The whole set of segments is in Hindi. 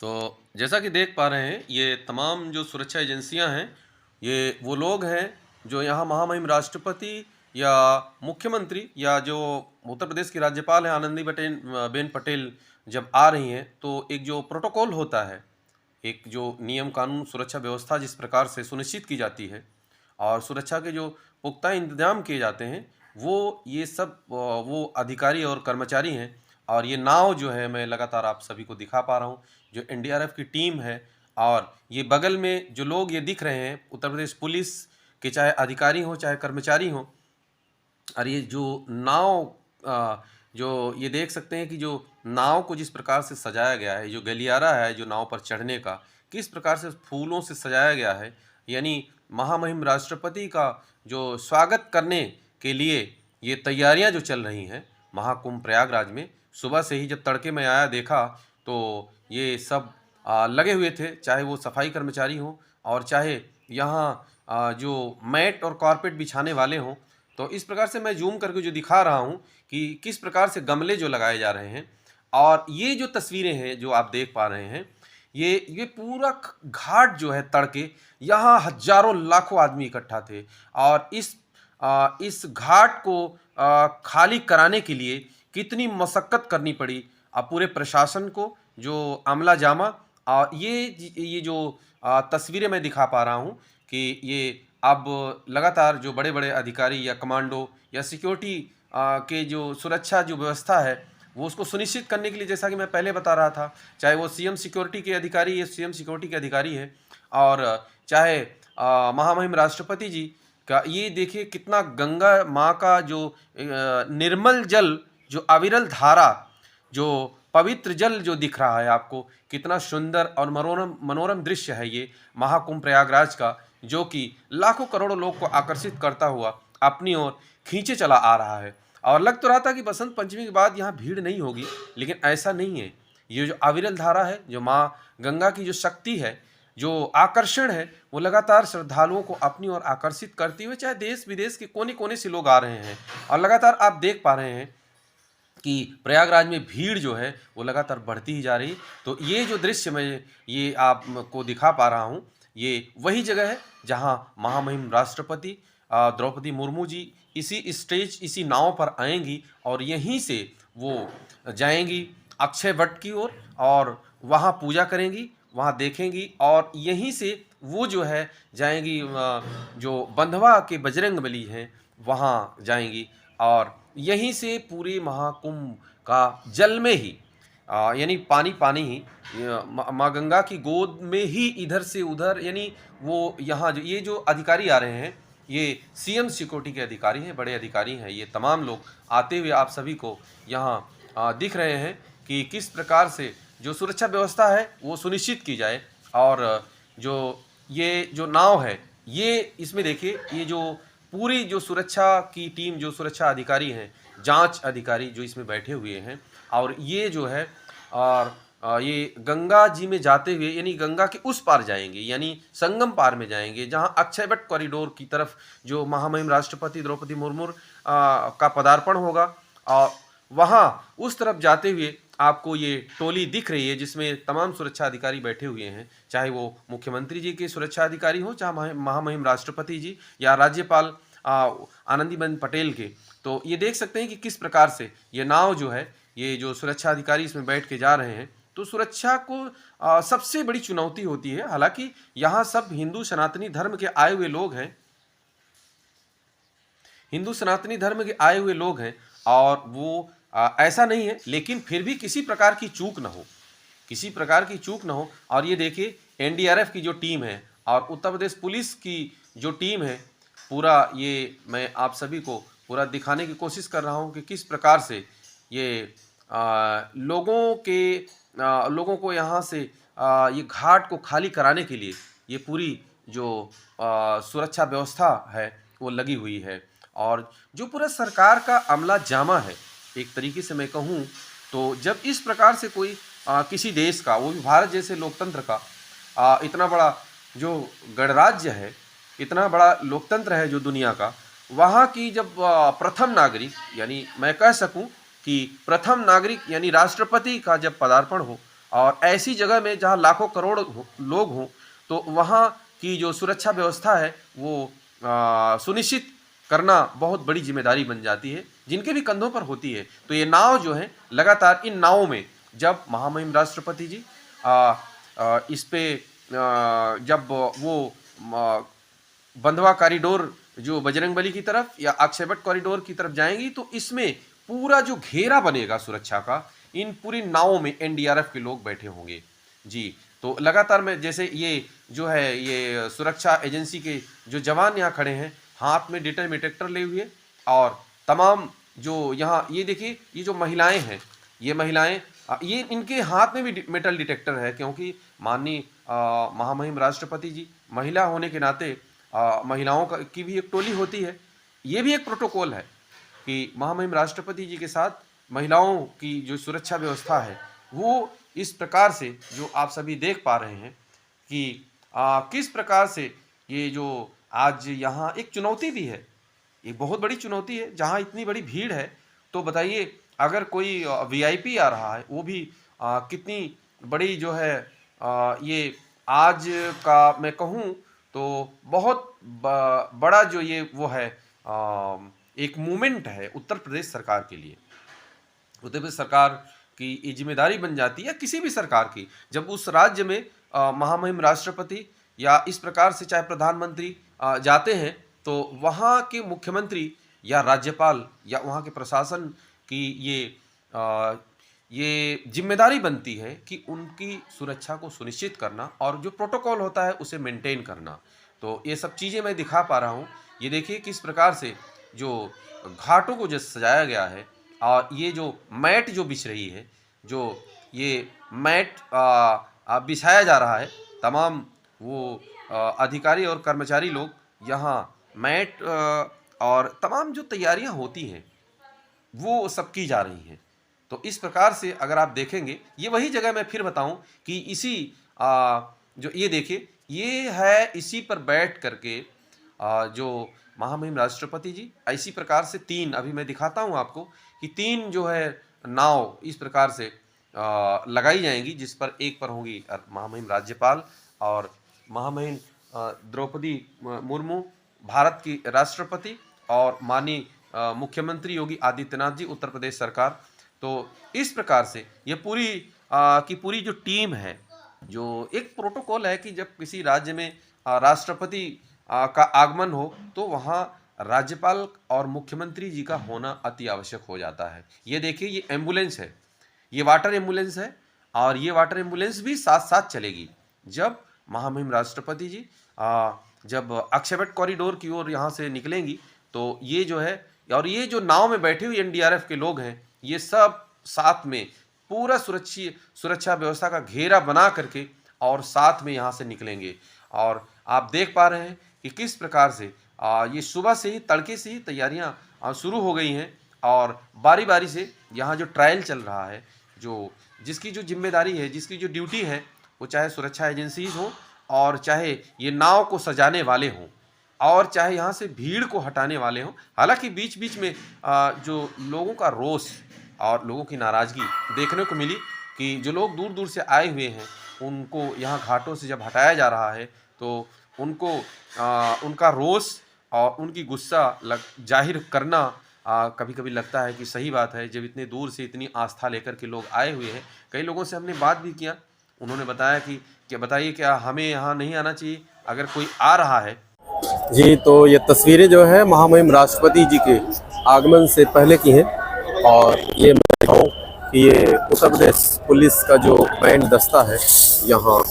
तो जैसा कि देख पा रहे हैं, ये तमाम जो सुरक्षा एजेंसियां हैं, ये वो लोग हैं जो यहाँ महामहिम राष्ट्रपति या मुख्यमंत्री या जो उत्तर प्रदेश की राज्यपाल हैं आनंदी बेन पटेल जब आ रही हैं, तो एक जो प्रोटोकॉल होता है, एक जो नियम कानून सुरक्षा व्यवस्था जिस प्रकार से सुनिश्चित की जाती है और सुरक्षा के जो पुख्ता इंतजाम किए जाते हैं, वो ये सब वो अधिकारी और कर्मचारी हैं। और ये नाव जो है मैं लगातार आप सभी को दिखा पा रहा हूँ, जो एनडीआरएफ की टीम है। और ये बगल में जो लोग ये दिख रहे हैं उत्तर प्रदेश पुलिस के, चाहे अधिकारी हों चाहे कर्मचारी हों। और ये जो नाव जो ये देख सकते हैं कि जो नाव को जिस प्रकार से सजाया गया है, जो गलियारा है जो नाव पर चढ़ने का, किस प्रकार से फूलों से सजाया गया है, यानी महामहिम राष्ट्रपति का जो स्वागत करने के लिए ये तैयारियां जो चल रही हैं महाकुंभ प्रयागराज में। सुबह से ही जब तड़के में आया देखा तो ये सब लगे हुए थे, चाहे वो सफाई कर्मचारी हों और चाहे यहाँ जो मैट और कारपेट बिछाने वाले हों। तो इस प्रकार से मैं जूम करके जो दिखा रहा हूँ कि किस प्रकार से गमले जो लगाए जा रहे हैं। और ये जो तस्वीरें हैं जो आप देख पा रहे हैं, ये पूरा घाट जो है तड़के, यहाँ हजारों लाखों आदमी इकट्ठा थे। और इस घाट को खाली कराने के लिए कितनी मशक्कत करनी पड़ी पूरे प्रशासन को, जो अमला जामा। और ये जो तस्वीरें मैं दिखा पा रहा हूँ कि ये अब लगातार जो बड़े बड़े अधिकारी या कमांडो या सिक्योरिटी के जो सुरक्षा जो व्यवस्था है वो उसको सुनिश्चित करने के लिए, जैसा कि मैं पहले बता रहा था, चाहे वो सीएम सिक्योरिटी के अधिकारी या सीएम सिक्योरिटी के अधिकारी हैं और चाहे महामहिम राष्ट्रपति जी का, ये देखिए कितना गंगा माँ का जो निर्मल जल, जो अविरल धारा, जो पवित्र जल जो दिख रहा है आपको, कितना सुंदर और मनोरम मनोरम दृश्य है ये महाकुंभ प्रयागराज का, जो कि लाखों करोड़ों लोग को आकर्षित करता हुआ अपनी ओर खींचे चला आ रहा है। और लग तो रहा था कि बसंत पंचमी के बाद यहाँ भीड़ नहीं होगी, लेकिन ऐसा नहीं है। ये जो अविरल धारा है, जो माँ गंगा की जो शक्ति है, जो आकर्षण है, वो लगातार श्रद्धालुओं को अपनी ओर आकर्षित करती हुए, चाहे देश विदेश के कोने कोने से लोग आ रहे हैं। और लगातार आप देख पा रहे हैं कि प्रयागराज में भीड़ जो है वो लगातार बढ़ती ही जा रही। तो ये जो दृश्य मैं ये आपको दिखा पा रहा हूँ, ये वही जगह है जहाँ महामहिम राष्ट्रपति द्रौपदी मुर्मू जी इसी स्टेज, इसी नाव पर आएंगी और यहीं से वो जाएंगी अक्षय वट की ओर और वहाँ पूजा करेंगी, वहाँ देखेंगी। और यहीं से वो जो है जाएंगी जो बंधवा के बजरंगबली हैं वहाँ जाएंगी। और यहीं से पूरे महाकुंभ का जल में ही यानी पानी पानी ही, माँ गंगा की गोद में ही इधर से उधर, यानी वो यहाँ जो ये जो अधिकारी आ रहे हैं, ये सीएम सिक्योरिटी के अधिकारी हैं, बड़े अधिकारी हैं। ये तमाम लोग आते हुए आप सभी को यहाँ दिख रहे हैं कि किस प्रकार से जो सुरक्षा व्यवस्था है वो सुनिश्चित की जाए। और जो ये जो नाव है, ये इसमें देखिए, ये जो पूरी जो सुरक्षा की टीम, जो सुरक्षा अधिकारी हैं, जांच अधिकारी जो इसमें बैठे हुए हैं, और ये जो है और ये गंगा जी में जाते हुए, यानी गंगा के उस पार जाएंगे, यानी संगम पार में जाएंगे, जहां अक्षयवट कॉरिडोर की तरफ जो महामहिम राष्ट्रपति द्रौपदी मुर्मू का पदार्पण होगा। और वहां उस तरफ जाते हुए आपको ये टोली दिख रही है जिसमें तमाम सुरक्षा अधिकारी बैठे हुए हैं, चाहे वो मुख्यमंत्री जी के सुरक्षा अधिकारी हो, चाहे महामहिम राष्ट्रपति जी या राज्यपाल आनंदीबेन पटेल के। तो ये देख सकते हैं कि किस प्रकार से ये नाव जो है, ये जो सुरक्षा अधिकारी इसमें बैठ के जा रहे हैं। तो सुरक्षा को सबसे बड़ी चुनौती होती है। हालांकि यहाँ सब हिंदू सनातनी धर्म के आए हुए लोग हैं, हिंदू सनातनी धर्म के आए हुए लोग हैं, और वो ऐसा नहीं है, लेकिन फिर भी किसी प्रकार की चूक ना हो, किसी प्रकार की चूक ना हो। और ये देखिए एनडीआरएफ की जो टीम है और उत्तर प्रदेश पुलिस की जो टीम है, पूरा ये मैं आप सभी को पूरा दिखाने की कोशिश कर रहा हूँ कि किस प्रकार से ये लोगों को यहाँ से ये घाट को खाली कराने के लिए ये पूरी जो सुरक्षा व्यवस्था है वो लगी हुई है। और जो पूरा सरकार का अमला जामा है, एक तरीके से मैं कहूँ तो, जब इस प्रकार से कोई किसी देश का, वो भी भारत जैसे लोकतंत्र का इतना बड़ा जो गणराज्य है, इतना बड़ा लोकतंत्र है जो दुनिया का, वहाँ की जब प्रथम नागरिक, यानी मैं कह सकूँ कि प्रथम नागरिक यानी राष्ट्रपति का जब पदार्पण हो और ऐसी जगह में जहाँ लाखों करोड़ लोग हों, तो वहाँ की जो सुरक्षा व्यवस्था है वो सुनिश्चित करना बहुत बड़ी जिम्मेदारी बन जाती है, जिनके भी कंधों पर होती है। तो ये नाव जो है, लगातार इन नावों में जब महामहिम राष्ट्रपति जी इस पे जब वो बंधवा कॉरिडोर जो बजरंगबली की तरफ या अक्षयवट कॉरिडोर की तरफ जाएंगी, तो इसमें पूरा जो घेरा बनेगा सुरक्षा का, इन पूरी नावों में एनडीआरएफ के लोग बैठे होंगे जी। तो लगातार में जैसे ये जो है, ये सुरक्षा एजेंसी के जो जवान यहाँ खड़े हैं, हाथ में डिटेक्टर ले हुए, और तमाम जो यहाँ ये देखिए, ये जो महिलाएं हैं, ये महिलाएं, ये इनके हाथ में भी मेटल डिटेक्टर है, क्योंकि माननीय महामहिम राष्ट्रपति जी महिला होने के नाते महिलाओं की भी एक टोली होती है। ये भी एक प्रोटोकॉल है कि महामहिम राष्ट्रपति जी के साथ महिलाओं की जो सुरक्षा व्यवस्था है वो इस प्रकार से जो आप सभी देख पा रहे हैं कि किस प्रकार से ये जो आज यहाँ एक चुनौती भी है, एक बहुत बड़ी चुनौती है। जहाँ इतनी बड़ी भीड़ है, तो बताइए अगर कोई वीआईपी आ रहा है, वो भी कितनी बड़ी जो है ये आज का मैं कहूँ तो बहुत बड़ा जो ये वो है एक मूवमेंट है उत्तर प्रदेश सरकार के लिए। उत्तर प्रदेश सरकार की ये जिम्मेदारी बन जाती है किसी भी सरकार की, जब उस राज्य में महामहिम राष्ट्रपति या इस प्रकार से चाहे प्रधानमंत्री जाते हैं, तो वहाँ के मुख्यमंत्री या राज्यपाल या वहाँ के प्रशासन की ये जिम्मेदारी बनती है कि उनकी सुरक्षा को सुनिश्चित करना और जो प्रोटोकॉल होता है उसे मेंटेन करना। तो ये सब चीज़ें मैं दिखा पा रहा हूँ। ये देखिए किस प्रकार से जो घाटों को जो सजाया गया है, और ये जो मैट जो बिछ रही है, जो ये मैट बिछाया जा रहा है, तमाम वो अधिकारी और कर्मचारी लोग यहाँ मैट और तमाम जो तैयारियाँ होती हैं वो सब की जा रही हैं। तो इस प्रकार से अगर आप देखेंगे, ये वही जगह मैं फिर बताऊं कि इसी जो ये देखिए, ये है इसी पर बैठ करके जो महामहिम राष्ट्रपति जी इसी प्रकार से तीन, अभी मैं दिखाता हूं आपको कि तीन जो है नाव इस प्रकार से लगाई जाएंगी, जिस पर एक पर होंगी महामहिम राज्यपाल और महामहिम द्रौपदी मुर्मू भारत की राष्ट्रपति और माननीय मुख्यमंत्री योगी आदित्यनाथ जी उत्तर प्रदेश सरकार। तो इस प्रकार से ये पूरी की पूरी जो टीम है, जो एक प्रोटोकॉल है कि जब किसी राज्य में राष्ट्रपति का आगमन हो तो वहाँ राज्यपाल और मुख्यमंत्री जी का होना अति आवश्यक हो जाता है। ये देखिए, ये एम्बुलेंस है, ये वाटर एम्बुलेंस है, और ये वाटर एम्बुलेंस भी साथ साथ चलेगी जब महामहिम राष्ट्रपति जी जब अक्षयवट कॉरिडोर की ओर यहाँ से निकलेंगी। तो ये जो है, और ये जो नाव में बैठे हुए एनडीआरएफ के लोग हैं, ये सब साथ में पूरा सुरक्षा व्यवस्था का घेरा बना करके और साथ में यहाँ से निकलेंगे। और आप देख पा रहे हैं कि किस प्रकार से ये सुबह से ही, तड़के से ही तैयारियाँ शुरू हो गई हैं, और बारी बारी से यहाँ जो ट्रायल चल रहा है, जिसकी जो जिम्मेदारी है, जिसकी जो ड्यूटी है, वो चाहे सुरक्षा एजेंसीज हो और चाहे ये नाव को सजाने वाले हों और चाहे यहाँ से भीड़ को हटाने वाले हों। हालांकि बीच बीच में जो लोगों का रोष और लोगों की नाराज़गी देखने को मिली कि जो लोग दूर दूर से आए हुए हैं उनको यहाँ घाटों से जब हटाया जा रहा है, तो उनको उनका रोष और उनकी गुस्सा जाहिर करना कभी कभी लगता है कि सही बात है। जब इतने दूर से इतनी आस्था लेकर के लोग आए हुए हैं, कई लोगों से हमने बात भी किया, उन्होंने बताया कि बताइए क्या हमें यहाँ नहीं आना चाहिए अगर कोई आ रहा है। जी, तो ये तस्वीरें जो है महामहिम राष्ट्रपति जी के आगमन से पहले की हैं, और ये मैं दिखाऊं कि ये उत्तर प्रदेश पुलिस का जो बैंड दस्ता है यहाँ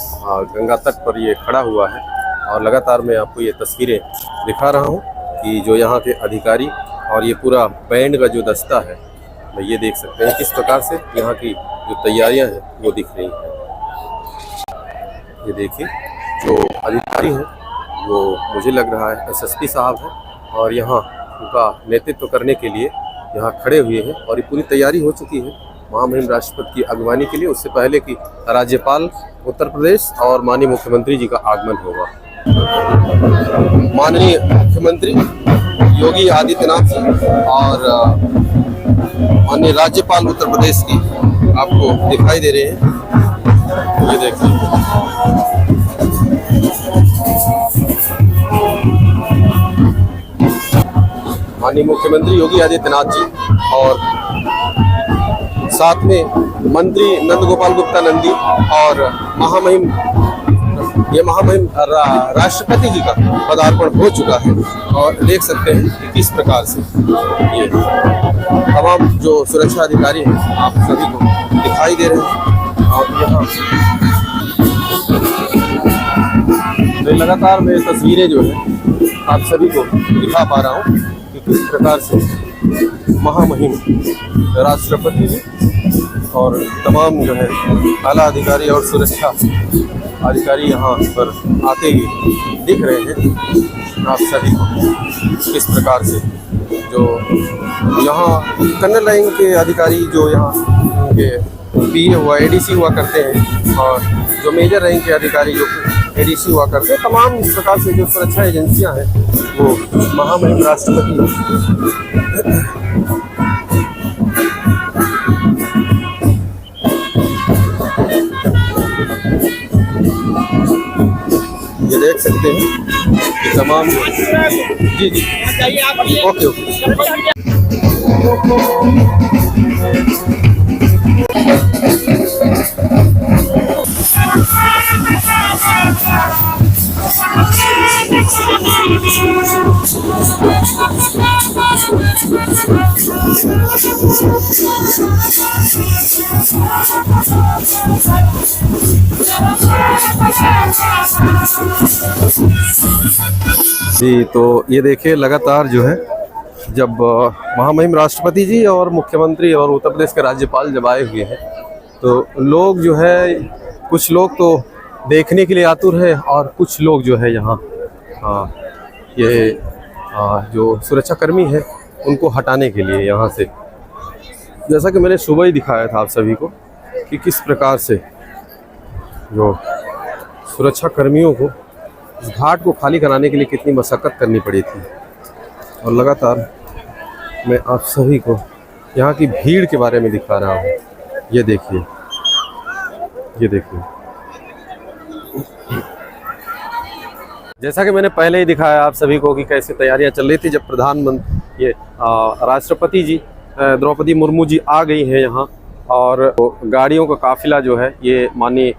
गंगा तट पर ये खड़ा हुआ है, और लगातार मैं आपको ये तस्वीरें दिखा रहा हूँ कि जो यहाँ के अधिकारी और ये पूरा बैंड का जो दस्ता है, मैं ये देख सकते हैं किस प्रकार से यहाँ की जो तैयारियाँ हैं वो दिख रही हैं। ये देखिए, जो अधिकारी हैं वो मुझे लग रहा है एसएसपी साहब हैं, और यहाँ उनका नेतृत्व करने के लिए यहाँ खड़े हुए हैं, और ये पूरी तैयारी हो चुकी है महामहिम राष्ट्रपति की अगवानी के लिए। उससे पहले कि राज्यपाल उत्तर प्रदेश और माननीय मुख्यमंत्री जी का आगमन होगा। माननीय मुख्यमंत्री योगी आदित्यनाथ जी और माननीय राज्यपाल उत्तर प्रदेश की आपको दिखाई दे रहे हैं। ये देखिए, माननीय मुख्यमंत्री योगी आदित्यनाथ जी और साथ में मंत्री नंद गोपाल गुप्ता नंदी और महामहिम राष्ट्रपति जी का पदार्पण हो चुका है। और देख सकते हैं कि किस प्रकार से ये तमाम जो सुरक्षा अधिकारी हैं आप सभी को दिखाई दे रहे हैं। और यहाँ तो लगातार मैं तस्वीरें जो है आप सभी को दिखा पा रहा हूँ कि किस प्रकार से महामहिम राष्ट्रपति जी और तमाम जो है आला अधिकारी और सुरक्षा अधिकारी यहाँ पर आते ही दिख रहे हैं आप सभी को। किस प्रकार से जो यहाँ कर्नल रैंक के अधिकारी जो यहाँ के पीए हुआ एडीसी हुआ करते हैं और जो मेजर रैंक के अधिकारी जो एडीसी हुआ करते हैं, तमाम इस प्रकार से जो सुरक्षा एजेंसियां हैं वो महामहिम राष्ट्रपति ये देख सकते हैं कि तमाम जी ओके ओके। जी तो ये देखिए, लगातार जो है जब महामहिम राष्ट्रपति जी और मुख्यमंत्री और उत्तर प्रदेश के राज्यपाल जब आए हुए हैं तो लोग जो है, कुछ लोग तो देखने के लिए आतुर है और कुछ लोग जो है यहाँ जो सुरक्षाकर्मी है उनको हटाने के लिए यहाँ से, जैसा कि मैंने सुबह ही दिखाया था आप सभी को कि किस प्रकार से जो सुरक्षा कर्मियों को इस घाट को खाली कराने के लिए कितनी मशक्क़त करनी पड़ी थी। और लगातार मैं आप सभी को यहाँ की भीड़ के बारे में दिखा रहा हूँ। ये देखिए, ये देखिए, जैसा कि मैंने पहले ही दिखाया आप सभी को कि कैसे तैयारियां चल रही थी जब प्रधानमंत्री ये राष्ट्रपति जी द्रौपदी मुर्मू जी आ गई हैं यहाँ। और गाड़ियों का काफिला जो है ये माननीय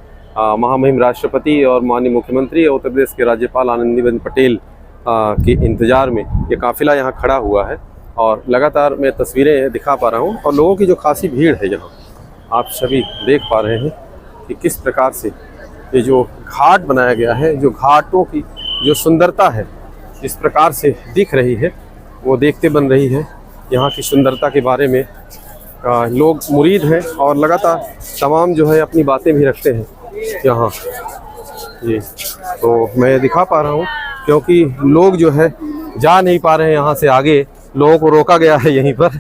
महामहिम राष्ट्रपति और माननीय मुख्यमंत्री और उत्तर प्रदेश के राज्यपाल आनंदीबेन पटेल के इंतज़ार में ये काफिला यहाँ खड़ा हुआ है। और लगातार मैं तस्वीरें दिखा पा रहा हूँ और लोगों की जो खासी भीड़ है यहाँ आप सभी देख पा रहे हैं कि किस प्रकार से ये जो घाट बनाया गया है, जो घाटों की जो सुंदरता है इस प्रकार से दिख रही है, वो देखते बन रही है। यहाँ की सुंदरता के बारे में लोग मुरीद हैं और लगातार तमाम जो है अपनी बातें भी रखते हैं यहाँ। ये तो मैं दिखा पा रहा हूँ क्योंकि लोग जो है जा नहीं पा रहे हैं यहाँ से आगे, लोगों को रोका गया है यहीं पर।